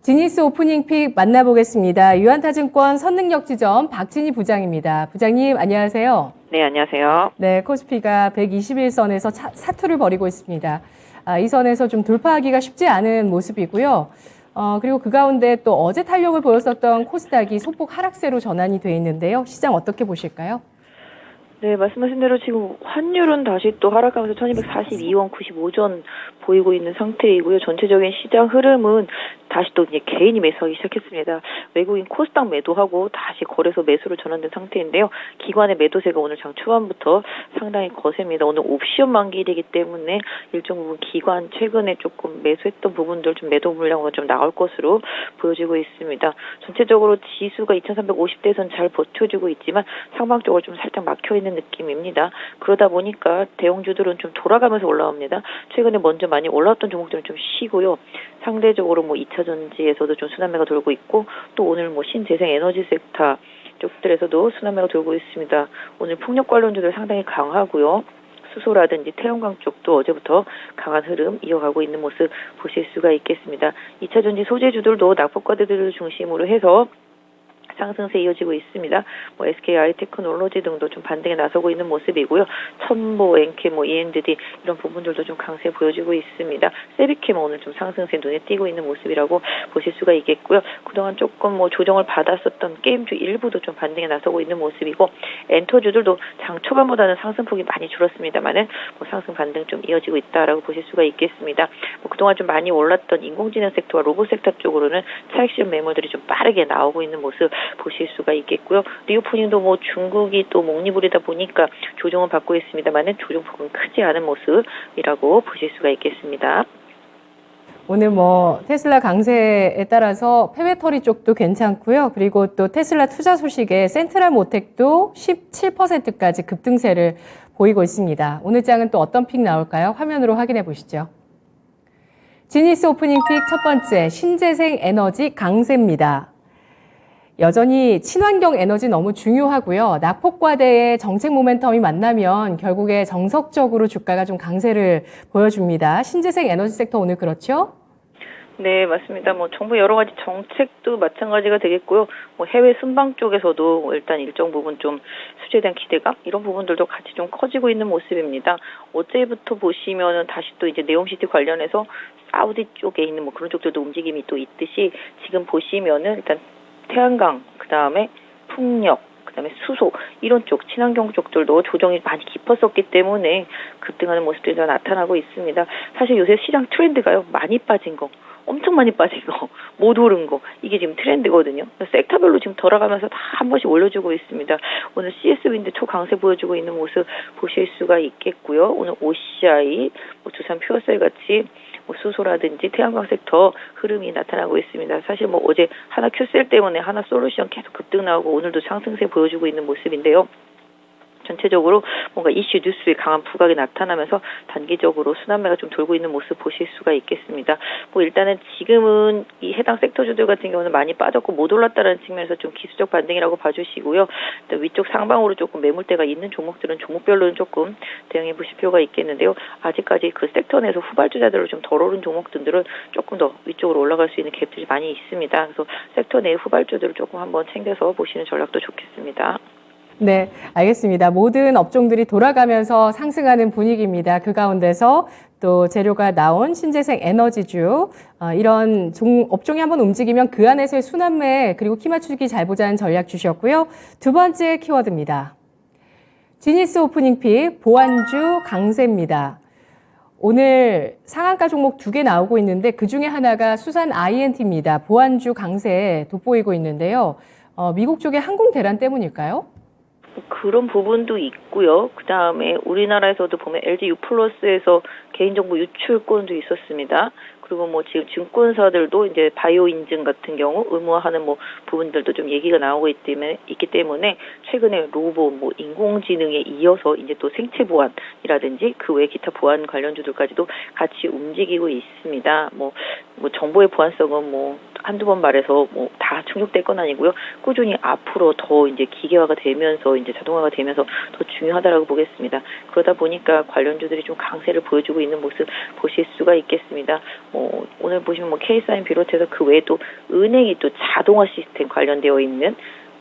지니스 오프닝 픽 만나보겠습니다. 유한타증권 선능력지점 박진희 부장입니다. 부장님 안녕하세요. 네, 안녕하세요. 네, 코스피가 121선에서 사투를 벌이고 있습니다. 이 선에서 좀 돌파하기가 쉽지 않은 모습이고요. 그리고 그 가운데 또 어제 탄력을 보였었던 코스닥이 소폭 하락세로 전환이 돼 있는데요. 시장 어떻게 보실까요? 네, 말씀하신 대로 지금 환율은 다시 또 하락하면서 1242원 95전 보이고 있는 상태이고요. 전체적인 시장 흐름은 다시 또 이제 개인이 매수하기 시작했습니다. 외국인 코스닥 매도하고 다시 거래소 매수로 전환된 상태인데요. 기관의 매도세가 오늘 장 초반부터 상당히 거셉니다. 오늘 옵션 만기일이기 때문에 일정 부분 기관 최근에 조금 매수했던 부분들 좀 매도 물량으로 좀 나올 것으로 보여지고 있습니다. 전체적으로 지수가 2350대선 잘 버텨주고 있지만 상방적으로 좀 살짝 막혀있는 느낌입니다. 그러다 보니까 대형주들은 좀 돌아가면서 올라옵니다. 최근에 먼저 많이 올라왔던 종목들은 좀 쉬고요. 상대적으로 2차 전지에서도 좀 순환매가 돌고 있고 또 오늘 신재생 에너지 섹터 쪽들에서도 순환매가 돌고 있습니다. 오늘 풍력 관련주들 상당히 강하고요. 수소라든지 태양광 쪽도 어제부터 강한 흐름 이어가고 있는 모습 보실 수가 있겠습니다. 2차 전지 소재주들도 낙폭과대들을 중심으로 해서 상승세 이어지고 있습니다. SK 하이테크놀로지 등도 좀 반등에 나서고 있는 모습이고요. 첨보, 엔케, ENDD 이런 부분들도 좀 강세 보여지고 있습니다. 세비캠 오늘 좀 상승세 눈에 띄고 있는 모습이라고 보실 수가 있겠고요. 그동안 조금 조정을 받았었던 게임주 일부도 좀 반등에 나서고 있는 모습이고 엔터주들도 장 초반보다는 상승폭이 많이 줄었습니다만은 상승 반등 좀 이어지고 있다라고 보실 수가 있겠습니다. 그동안 좀 많이 올랐던 인공지능 섹터와 로봇 섹터 쪽으로는 차익 실현 매물들이 좀 빠르게 나오고 있는 모습 보실 수가 있겠고요. 리오프닝도 중국이 또 목리부리다 보니까 조정을 받고 있습니다만은 조정폭은 크지 않은 모습이라고 보실 수가 있겠습니다. 오늘 테슬라 강세에 따라서 페베터리 쪽도 괜찮고요. 그리고 또 테슬라 투자 소식에 센트럴 모텍도 17%까지 급등세를 보이고 있습니다. 오늘 장은 또 어떤 픽 나올까요? 화면으로 확인해 보시죠. 지니스 오프닝 픽 첫 번째, 신재생 에너지 강세입니다. 여전히 친환경 에너지 너무 중요하고요. 낙폭과대의 정책 모멘텀이 만나면 결국에 정석적으로 주가가 좀 강세를 보여줍니다. 신재생 에너지 섹터 오늘 그렇죠? 네, 맞습니다. 정부 여러 가지 정책도 마찬가지가 되겠고요. 해외 순방 쪽에서도 일단 일정 부분 좀 수주에 대한 기대감 이런 부분들도 같이 좀 커지고 있는 모습입니다. 어제부터 보시면은 다시 또 이제 네옴시티 관련해서 사우디 쪽에 있는 그런 쪽들도 움직임이 또 있듯이 지금 보시면은 일단 태양광, 그 다음에 풍력, 그 다음에 수소 이런 쪽 친환경 쪽들도 조정이 많이 깊었었기 때문에 급등하는 모습들이 나타나고 있습니다. 사실 요새 시장 트렌드가요. 많이 빠진 거, 엄청 많이 빠진 거, 못 오른 거 이게 지금 트렌드거든요. 섹터별로 지금 돌아가면서 다 한 번씩 올려주고 있습니다. 오늘 CS윈드 초강세 보여주고 있는 모습 보실 수가 있겠고요. 오늘 OCI, 두산 퓨어셀 같이 수소라든지 태양광 섹터 흐름이 나타나고 있습니다. 사실 어제 하나 큐셀 때문에 하나 솔루션 계속 급등 나오고 오늘도 상승세 보여주고 있는 모습인데요. 전체적으로 뭔가 이슈 뉴스에 강한 부각이 나타나면서 단기적으로 순환매가 좀 돌고 있는 모습 보실 수가 있겠습니다. 일단은 지금은 이 해당 섹터주들 같은 경우는 많이 빠졌고 못 올랐다는 측면에서 좀 기술적 반등이라고 봐주시고요. 일단 위쪽 상방으로 조금 매물대가 있는 종목들은 종목별로는 조금 대응해 보실 필요가 있겠는데요. 아직까지 그 섹터 내에서 후발주자들로 좀 덜 오른 종목들은 조금 더 위쪽으로 올라갈 수 있는 갭들이 많이 있습니다. 그래서 섹터 내의 후발주들을 조금 한번 챙겨서 보시는 전략도 좋겠습니다. 네, 알겠습니다. 모든 업종들이 돌아가면서 상승하는 분위기입니다. 그 가운데서 또 재료가 나온 신재생 에너지주 이런 업종이 한번 움직이면 그 안에서의 순환매 그리고 키 맞추기 잘 보자는 전략 주셨고요. 두 번째 키워드입니다. 지니스 오프닝 픽 보안주 강세입니다. 오늘 상한가 종목 2개 나오고 있는데 그중에 하나가 수산 INT입니다. 보안주 강세 돋보이고 있는데요. 미국 쪽의 항공 대란 때문일까요? 그런 부분도 있고요. 그 다음에 우리나라에서도 보면 LG U+에서 개인정보 유출건도 있었습니다. 그리고 뭐 지금 증권사들도 이제 바이오 인증 같은 경우 의무화하는 뭐 부분들도 좀 얘기가 나오고 있기 때문에 최근에 로봇, 뭐 인공지능에 이어서 이제 또 생체 보안이라든지 그 외 기타 보안 관련주들까지도 같이 움직이고 있습니다. 뭐 정보의 보안성은 뭐 한두 번 말해서 뭐 다 충족될 건 아니고요. 꾸준히 앞으로 더 이제 기계화가 되면서 이제 자동화가 되면서 더 중요하다라고 보겠습니다. 그러다 보니까 관련주들이 좀 강세를 보여주고 있는 모습 보실 수가 있겠습니다. 오늘 보시면 뭐 K사인 비롯해서 그 외에 또 은행이 또 자동화 시스템 관련되어 있는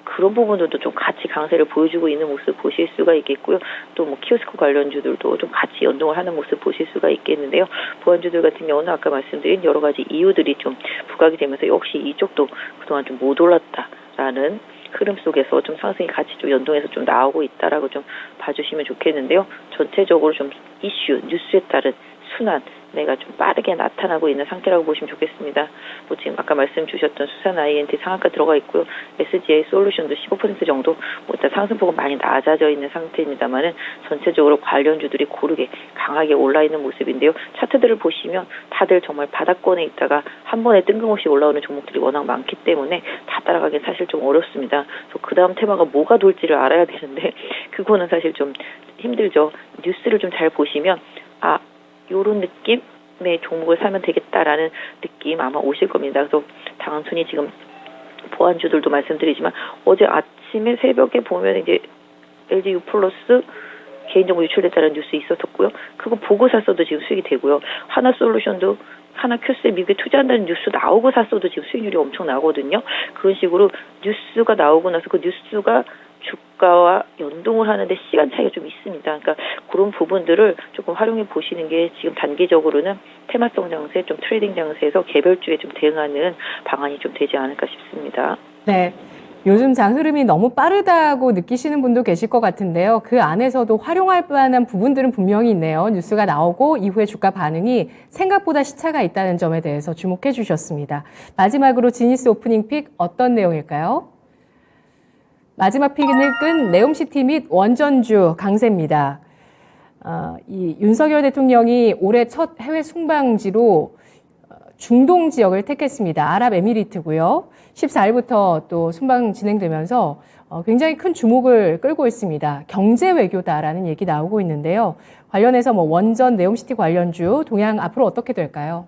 그런 부분들도 좀 같이 강세를 보여주고 있는 모습 보실 수가 있겠고요. 또 뭐 키오스크 관련주들도 좀 같이 연동을 하는 모습 보실 수가 있겠는데요. 보안주들 같은 경우는 아까 말씀드린 여러 가지 이유들이 좀 부각이 되면서 역시 이쪽도 그동안 좀 못 올랐다라는 흐름 속에서 좀 상승이 같이 좀 연동해서 좀 나오고 있다라고 좀 봐주시면 좋겠는데요. 전체적으로 좀 이슈, 뉴스에 따른 순환, 내가 좀 빠르게 나타나고 있는 상태라고 보시면 좋겠습니다. 뭐 지금 아까 말씀 주셨던 수산 INT 상한가 들어가 있고요. SGA 솔루션도 15% 정도 뭐 일단 상승폭은 많이 낮아져 있는 상태입니다만은 전체적으로 관련주들이 고르게 강하게 올라 있는 모습인데요. 차트들을 보시면 다들 정말 바닥권에 있다가 한 번에 뜬금없이 올라오는 종목들이 워낙 많기 때문에 다 따라가기 사실 좀 어렵습니다. 그래서 그 다음 테마가 뭐가 돌지를 알아야 되는데 그거는 사실 좀 힘들죠. 뉴스를 좀 잘 보시면 요런 느낌의 종목을 사면 되겠다라는 느낌 아마 오실 겁니다. 그래서 단순히 지금 보안주들도 말씀드리지만 어제 아침에 새벽에 보면 이제 LGU 플러스 개인정보 유출됐다는 뉴스 있었었고요. 그거 보고 샀어도 지금 수익이 되고요. 하나솔루션도 하나큐스에 미국에 투자한다는 뉴스 나오고 샀어도 지금 수익률이 엄청 나거든요. 그런 식으로 뉴스가 나오고 나서 그 뉴스가 주가와 연동을 하는데 시간 차이가 좀 있습니다. 그러니까 그런 부분들을 조금 활용해 보시는 게 지금 단기적으로는 테마성 장세, 좀 트레이딩 장세에서 개별주에 좀 대응하는 방안이 좀 되지 않을까 싶습니다. 네. 요즘 장 흐름이 너무 빠르다고 느끼시는 분도 계실 것 같은데요. 그 안에서도 활용할 만한 부분들은 분명히 있네요. 뉴스가 나오고 이후에 주가 반응이 생각보다 시차가 있다는 점에 대해서 주목해 주셨습니다. 마지막으로 지니스 오프닝 픽 어떤 내용일까요? 마지막 픽은 네옴시티 및 원전주 강세입니다. 이 윤석열 대통령이 올해 첫 해외 순방지로 중동 지역을 택했습니다. 아랍에미리트고요. 14일부터 또 순방 진행되면서 굉장히 큰 주목을 끌고 있습니다. 경제 외교다라는 얘기 나오고 있는데요. 관련해서 뭐 원전, 네옴시티 관련주 동향 앞으로 어떻게 될까요?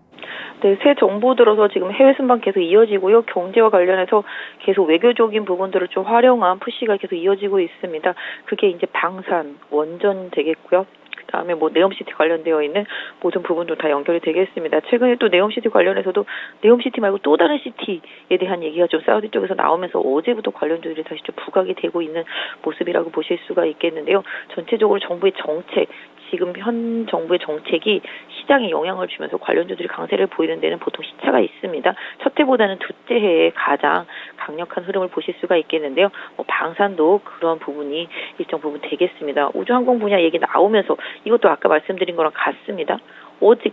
네, 새 정부 들어서 지금 해외 순방 계속 이어지고요. 경제와 관련해서 계속 외교적인 부분들을 좀 활용한 푸시가 계속 이어지고 있습니다. 그게 이제 방산, 원전 되겠고요. 그다음에 뭐 네옴시티 관련되어 있는 모든 부분도 다 연결이 되겠습니다. 최근에 또 네옴시티 관련해서도 네옴시티 말고 또 다른 시티에 대한 얘기가 좀 사우디 쪽에서 나오면서 어제부터 관련주들이 다시 좀 부각이 되고 있는 모습이라고 보실 수가 있겠는데요. 전체적으로 정부의 정책, 지금 현 정부의 정책이 시장에 영향을 주면서 관련주들이 강세를 보이는 데는 보통 시차가 있습니다. 첫 해보다는 둘째 해에 가장 강력한 흐름을 보실 수가 있겠는데요. 방산도 그런 부분이 일정 부분 되겠습니다. 우주항공 분야 얘기 나오면서 이것도 아까 말씀드린 거랑 같습니다.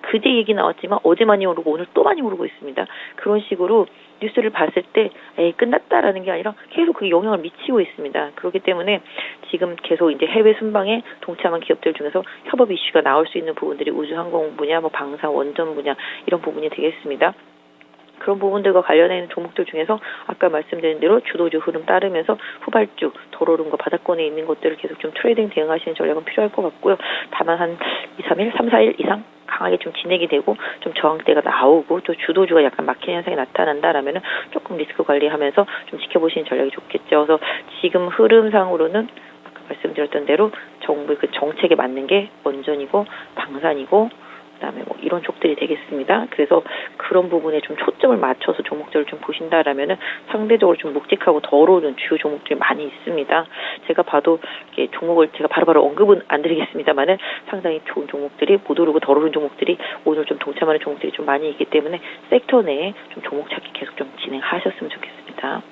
그제 얘기 나왔지만 어제 많이 오르고 오늘 또 많이 오르고 있습니다. 그런 식으로 뉴스를 봤을 때 끝났다라는 게 아니라 계속 그게 영향을 미치고 있습니다. 그렇기 때문에 지금 계속 이제 해외 순방에 동참한 기업들 중에서 협업 이슈가 나올 수 있는 부분들이 우주항공 분야, 뭐 방산, 원전 분야 이런 부분이 되겠습니다. 그런 부분들과 관련해 있는 종목들 중에서 아까 말씀드린 대로 주도주 흐름 따르면서 후발주, 덜 오른 거 바닥권에 있는 것들을 계속 좀 트레이딩 대응하시는 전략은 필요할 것 같고요. 다만 한 3, 4일 이상 강하게 좀 진행이 되고 좀 저항대가 나오고 또 주도주가 약간 막히는 현상이 나타난다라면은 조금 리스크 관리하면서 좀 지켜보시는 전략이 좋겠죠. 그래서 지금 흐름상으로는 아까 말씀드렸던 대로 정부의 그 정책에 맞는 게 원전이고 방산이고 그다음에 뭐 이런 쪽들이 되겠습니다. 그래서 그런 부분에 좀 초점을 맞춰서 종목들을 좀 보신다라면은 상대적으로 좀 묵직하고 덜 오른 주요 종목들이 많이 있습니다. 제가 봐도 이렇게 종목을 제가 바로바로 언급은 안 드리겠습니다만은 상당히 좋은 종목들이 못 오르고 덜 오른 종목들이 오늘 좀 동참하는 종목들이 좀 많이 있기 때문에 sek터 내에 좀 종목 찾기 계속 좀 진행하셨으면 좋겠습니다.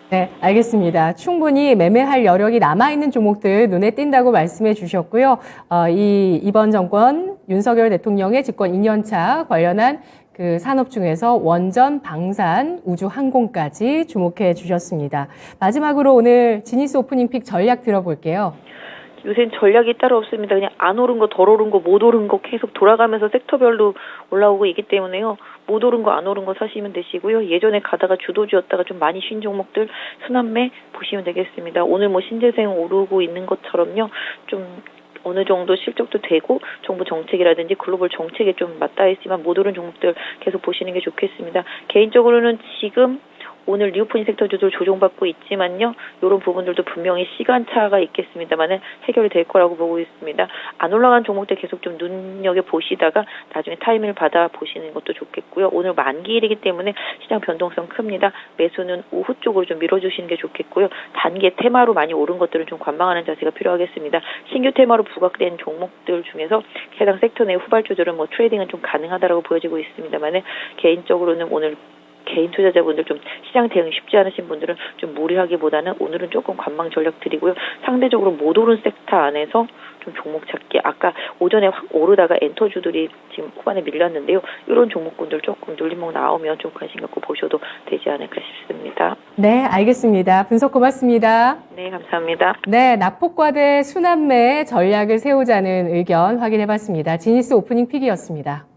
네, 알겠습니다. 충분히 매매할 여력이 남아있는 종목들 눈에 띈다고 말씀해 주셨고요. 이번 정권 윤석열 대통령의 집권 2년차 관련한 그 산업 중에서 원전, 방산, 우주, 항공까지 주목해 주셨습니다. 마지막으로 오늘 지니스 오프닝 픽 전략 들어볼게요. 요새는 전략이 따로 없습니다. 그냥 안 오른 거, 덜 오른 거, 못 오른 거 계속 돌아가면서 섹터별로 올라오고 있기 때문에요. 못 오른 거, 안 오른 거 사시면 되시고요. 예전에 가다가 주도주였다가 좀 많이 쉰 종목들 순환매 보시면 되겠습니다. 오늘 뭐 신재생 오르고 있는 것처럼요. 좀 어느 정도 실적도 되고 정부 정책이라든지 글로벌 정책에 좀 맞닿아 있지만 못 오른 종목들 계속 보시는 게 좋겠습니다. 개인적으로는 지금 오늘 리오프닝 섹터주들 조정받고 있지만요. 이런 부분들도 분명히 시간차가 있겠습니다만은 해결이 될 거라고 보고 있습니다. 안 올라간 종목들 계속 좀 눈여겨보시다가 나중에 타이밍을 받아 보시는 것도 좋겠고요. 오늘 만기일이기 때문에 시장 변동성 큽니다. 매수는 오후 쪽으로 좀 밀어주시는 게 좋겠고요. 단기 테마로 많이 오른 것들은 좀 관망하는 자세가 필요하겠습니다. 신규 테마로 부각된 종목들 중에서 해당 섹터 내 후발주들은 뭐 트레이딩은 좀 가능하다라고 보여지고 있습니다만은 개인적으로는 오늘 개인 투자자분들 좀 시장 대응 쉽지 않으신 분들은 좀 무리하기보다는 오늘은 조금 관망 전략 드리고요. 상대적으로 못 오른 섹터 안에서 좀 종목 찾기. 아까 오전에 확 오르다가 엔터주들이 지금 후반에 밀렸는데요. 이런 종목군들 조금 눌림목 나오면 좀 관심 갖고 보셔도 되지 않을까 싶습니다. 네, 알겠습니다. 분석 고맙습니다. 네, 감사합니다. 네, 낙폭과대 순환매 전략을 세우자는 의견 확인해봤습니다. 지니스 오프닝 픽이었습니다.